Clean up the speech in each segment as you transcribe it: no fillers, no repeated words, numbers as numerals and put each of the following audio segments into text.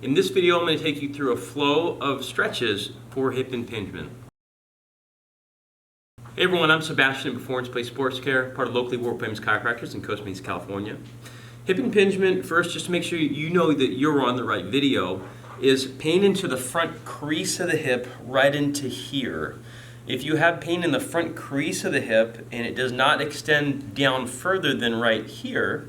In this video, I'm going to take you through a flow of stretches for hip impingement. Hey everyone, I'm Sebastian at Performance Place Sports Care, part of locally world famous chiropractors in Costa Mesa, California. Hip impingement, first, just to make sure you know that you're on the right video, is pain into the front crease of the hip, right into here. If you have pain in the front crease of the hip and it does not extend down further than right here,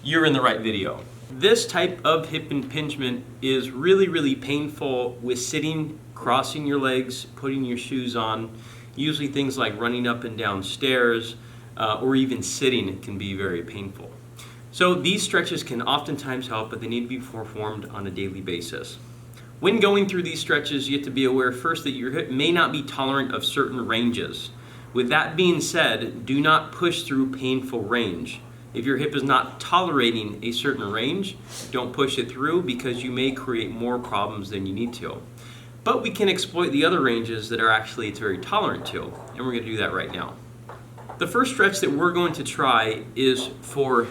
you're in the right video. This type of hip impingement is really painful with sitting, crossing your legs, putting your shoes on. Usually things like running up and down stairs or even sitting can be very painful. So these stretches can oftentimes help, but they need to be performed on a daily basis. When going through these stretches, you have to be aware first that your hip may not be tolerant of certain ranges. With that being said, do not push through painful range. If your hip is not tolerating a certain range, don't push it through because you may create more problems than you need to. But we can exploit the other ranges that are actually it's very tolerant to, and we're going to do that right now. The first stretch that we're going to try is for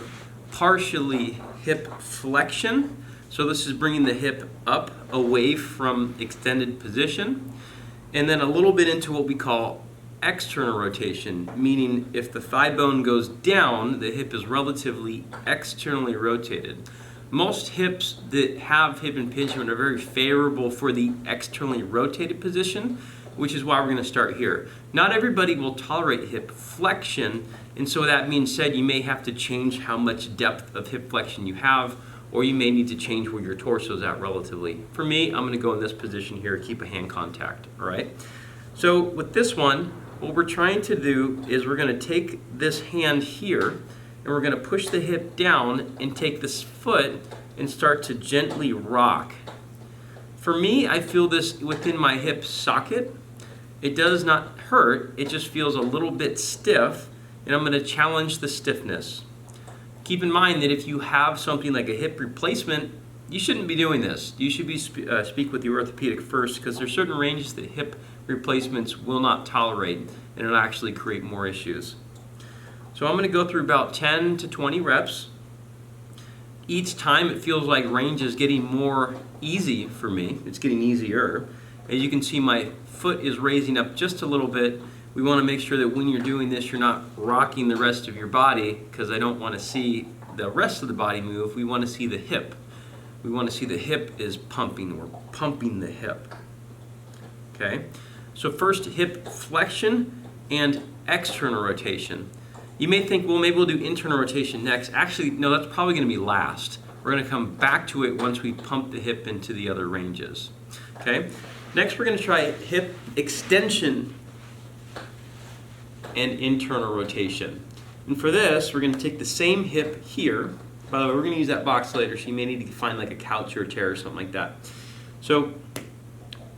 partially hip flexion. So this is bringing the hip up away from extended position, and then a little bit into what we call external rotation, meaning if the thigh bone goes down, the hip is relatively externally rotated. Most hips that have hip impingement are very favorable for the externally rotated position, which is why we're going to start here. Not everybody will tolerate hip flexion, and so that being said, you may have to change how much depth of hip flexion you have, or you may need to change where your torso is at relatively. For me, I'm going to go in this position here, keep a hand contact, all right? So with this one, what we're trying to do is we're going to take this hand here, and we're going to push the hip down and take this foot and start to gently rock. For me, I feel this within my hip socket. It does not hurt, it just feels a little bit stiff, and I'm going to challenge the stiffness. Keep in mind that if you have something like a hip replacement, you shouldn't be doing this. You should be speak with your orthopedic first, because there are certain ranges that hip replacements will not tolerate, and it'll actually create more issues. So I'm going to go through about 10 to 20 reps. Each time it feels like range is getting more easy for me. It's getting easier. As you can see, my foot is raising up just a little bit. We want to make sure that when you're doing this, you're not rocking the rest of your body, because I don't want to see the rest of the body move. We want to see the hip. We want to see the hip is pumping. We're pumping the hip. Okay? So first, hip flexion and external rotation. You may think, well, maybe we'll do internal rotation next. Actually, no, that's probably going to be last. We're going to come back to it once we pump the hip into the other ranges. Okay? Next, we're going to try hip extension and internal rotation. And for this, we're going to take the same hip here. By the way, we're going to use that box later, so you may need to find like a couch or a chair or something like that. So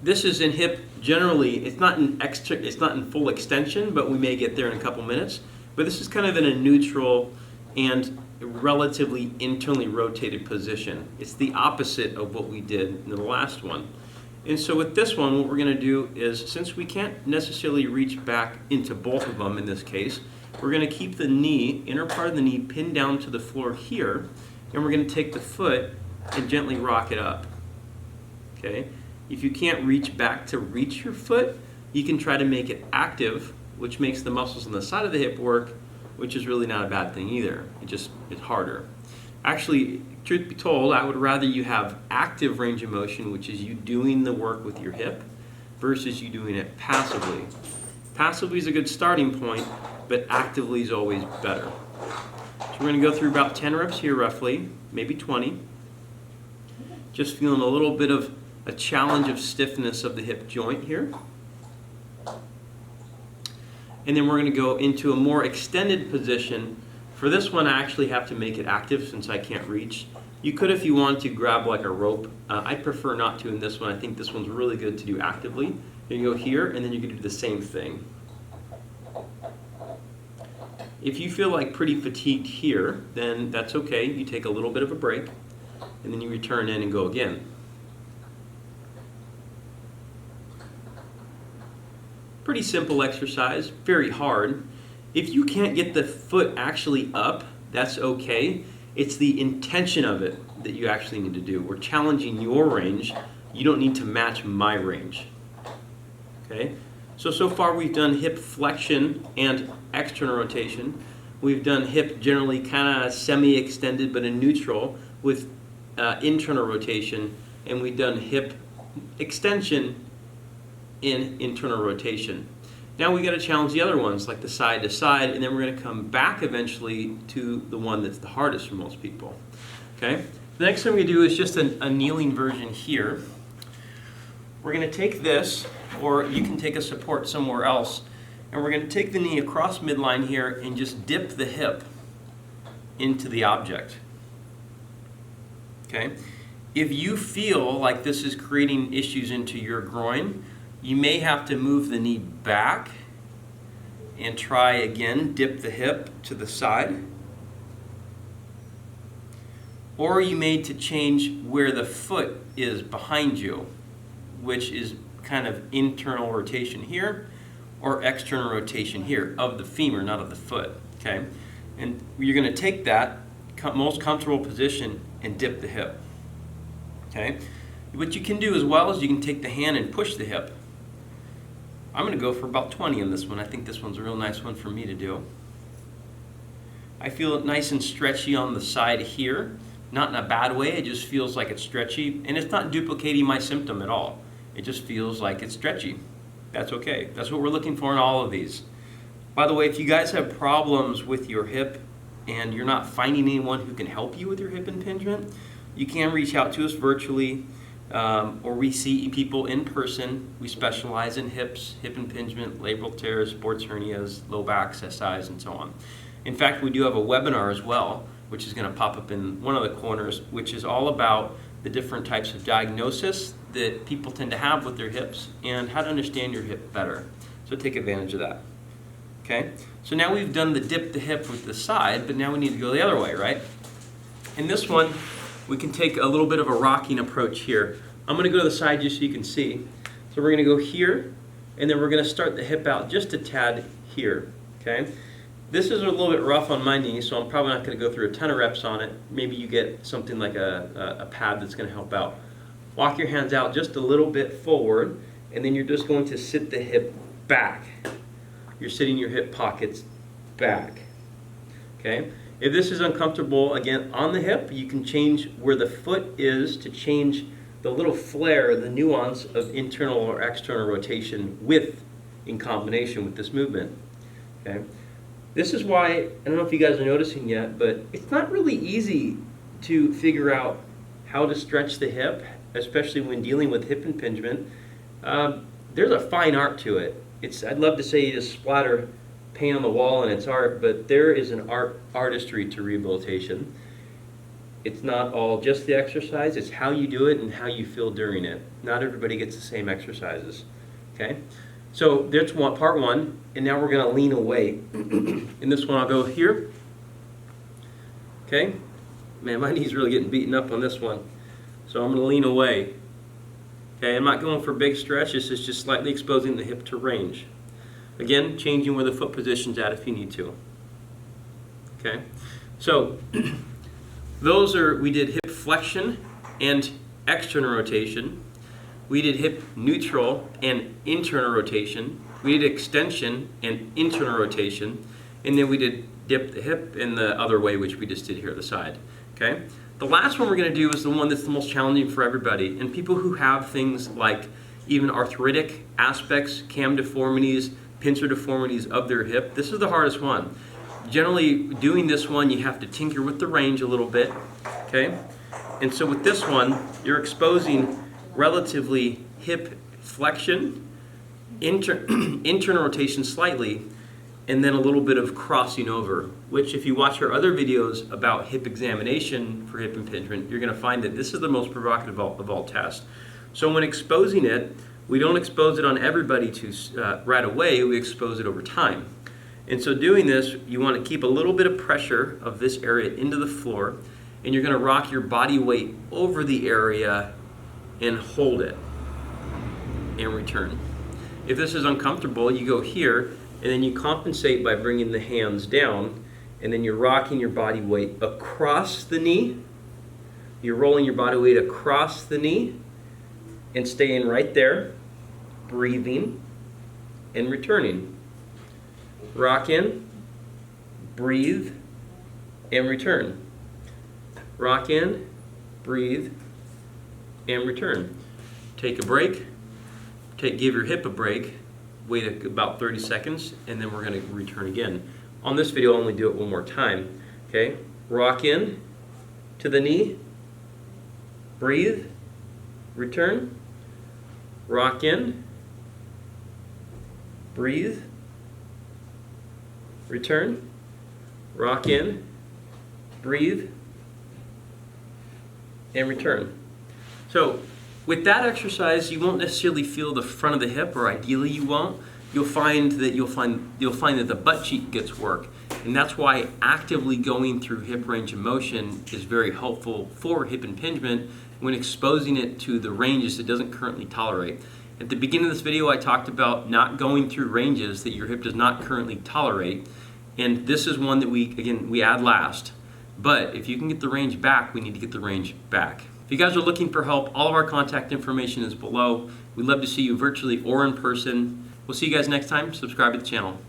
this is in hip. Generally, it's not in full extension, but we may get there in a couple minutes. But this is kind of in a neutral and relatively internally rotated position. It's the opposite of what we did in the last one. And so with this one, what we're going to do is, since we can't necessarily reach back into both of them in this case, we're going to keep the knee, inner part of the knee, pinned down to the floor here, and we're going to take the foot and gently rock it up. Okay? If you can't reach back to reach your foot, you can try to make it active, which makes the muscles on the side of the hip work, which is really not a bad thing either. It's harder. Actually, truth be told, I would rather you have active range of motion, which is you doing the work with your hip, versus you doing it passively. Passively is a good starting point, but actively is always better. So we're going to go through about 10 reps here roughly, maybe 20. Just feeling a little bit of a challenge of stiffness of the hip joint here. And then we're going to go into a more extended position. For this one, I actually have to make it active since I can't reach. You could, if you want to, grab like a rope. I prefer not to in this one. I think this one's really good to do actively. You can go here, and then you can do the same thing. If you feel like pretty fatigued here, then that's okay. You take a little bit of a break, and then you return in and go again. Pretty simple exercise, very hard. If you can't get the foot actually up, that's okay. It's the intention of it that you actually need to do. We're challenging your range. You don't need to match my range. Okay? So far we've done hip flexion and external rotation. We've done hip generally kind of semi-extended but in neutral with internal rotation. And we've done hip extension in internal rotation. Now we got to challenge the other ones, like the side to side, and then we're going to come back eventually to the one that's the hardest for most people. Okay? The next thing we do is just a kneeling version here. We're going to take this, or you can take a support somewhere else, and we're going to take the knee across midline here and just dip the hip into the object. Okay? If you feel like this is creating issues into your groin, you may have to move the knee back and try again, dip the hip to the side. Or you may need to change where the foot is behind you, which is kind of internal rotation here or external rotation here of the femur, not of the foot. Okay? And you're going to take that most comfortable position and dip the hip. Okay? What you can do as well is you can take the hand and push the hip. I'm going to go for about 20 on this one. I think this one's a real nice one for me to do. I feel it nice and stretchy on the side here. Not in a bad way, it just feels like it's stretchy. And it's not duplicating my symptom at all. It just feels like it's stretchy. That's okay. That's what we're looking for in all of these. By the way, if you guys have problems with your hip and you're not finding anyone who can help you with your hip impingement, you can reach out to us virtually. Or we see people in person. We specialize in hips, hip impingement, labral tears, sports hernias, low back, SSIs, and so on. In fact, we do have a webinar as well, which is going to pop up in one of the corners, which is all about the different types of diagnosis that people tend to have with their hips and how to understand your hip better. So take advantage of that. Okay? So now we've done the dip the hip with the side, but now we need to go the other way, right? In this one, we can take a little bit of a rocking approach here. I'm going to go to the side just so you can see. So we're going to go here, and then we're going to start the hip out just a tad here. Okay? This is a little bit rough on my knee, so I'm probably not going to go through a ton of reps on it. Maybe you get something like a pad that's going to help out. Walk your hands out just a little bit forward, and then you're just going to sit the hip back. You're sitting your hip pockets back. Okay? If this is uncomfortable, again, on the hip, you can change where the foot is to change the little flare, the nuance of internal or external rotation in combination with this movement. Okay? This is why, I don't know if you guys are noticing yet, but it's not really easy to figure out how to stretch the hip, especially when dealing with hip impingement. There's a fine art to it. I'd love to say you just splatter paint on the wall and it's art, but there is an artistry to rehabilitation. It's not all just the exercise, it's how you do it and how you feel during it. Not everybody gets the same exercises. Okay? So there's part one, and now we're going to lean away. In this one I'll go here. Okay? Man, my knee's really getting beaten up on this one. So I'm going to lean away. Okay, I'm not going for a big stretch, this is just slightly exposing the hip to range. Again, changing where the foot position's at if you need to. Okay, so we did hip flexion and external rotation. We did hip neutral and internal rotation. We did extension and internal rotation. And then we did dip the hip in the other way, which we just did here at the side. Okay, the last one we're going to do is the one that's the most challenging for everybody. And people who have things like even arthritic aspects, cam deformities, pincer deformities of their hip, this is the hardest one. Generally, doing this one, you have to tinker with the range a little bit, okay? And so with this one, you're exposing relatively hip flexion, internal rotation slightly, and then a little bit of crossing over, which if you watch our other videos about hip examination for hip impingement, you're gonna find that this is the most provocative of all tests. So when exposing it, we don't expose it on everybody right away, we expose it over time. And so doing this, you want to keep a little bit of pressure of this area into the floor, and you're going to rock your body weight over the area and hold it and return. If this is uncomfortable, you go here, and then you compensate by bringing the hands down, and then you're rocking your body weight across the knee. You're rolling your body weight across the knee and staying right there, breathing and returning. Rock in, breathe, and return. Rock in, breathe, and return. Take a break. Give your hip a break. Wait about 30 seconds, and then we're going to return again. On this video, I'll only do it one more time. Okay? Rock in to the knee. Breathe. Return. Rock in. Breathe. Return. Rock in. Breathe. And return. So with that exercise, you won't necessarily feel the front of the hip, or ideally you won't. You'll find that the butt cheek gets work, and that's why actively going through hip range of motion is very helpful for hip impingement when exposing it to the ranges it doesn't currently tolerate. At the beginning of this video, I talked about not going through ranges that your hip does not currently tolerate, and this is one that we add last. But if you can get the range back, we need to get the range back. If you guys are looking for help, all of our contact information is below. We'd love to see you virtually or in person. We'll see you guys next time. Subscribe to the channel.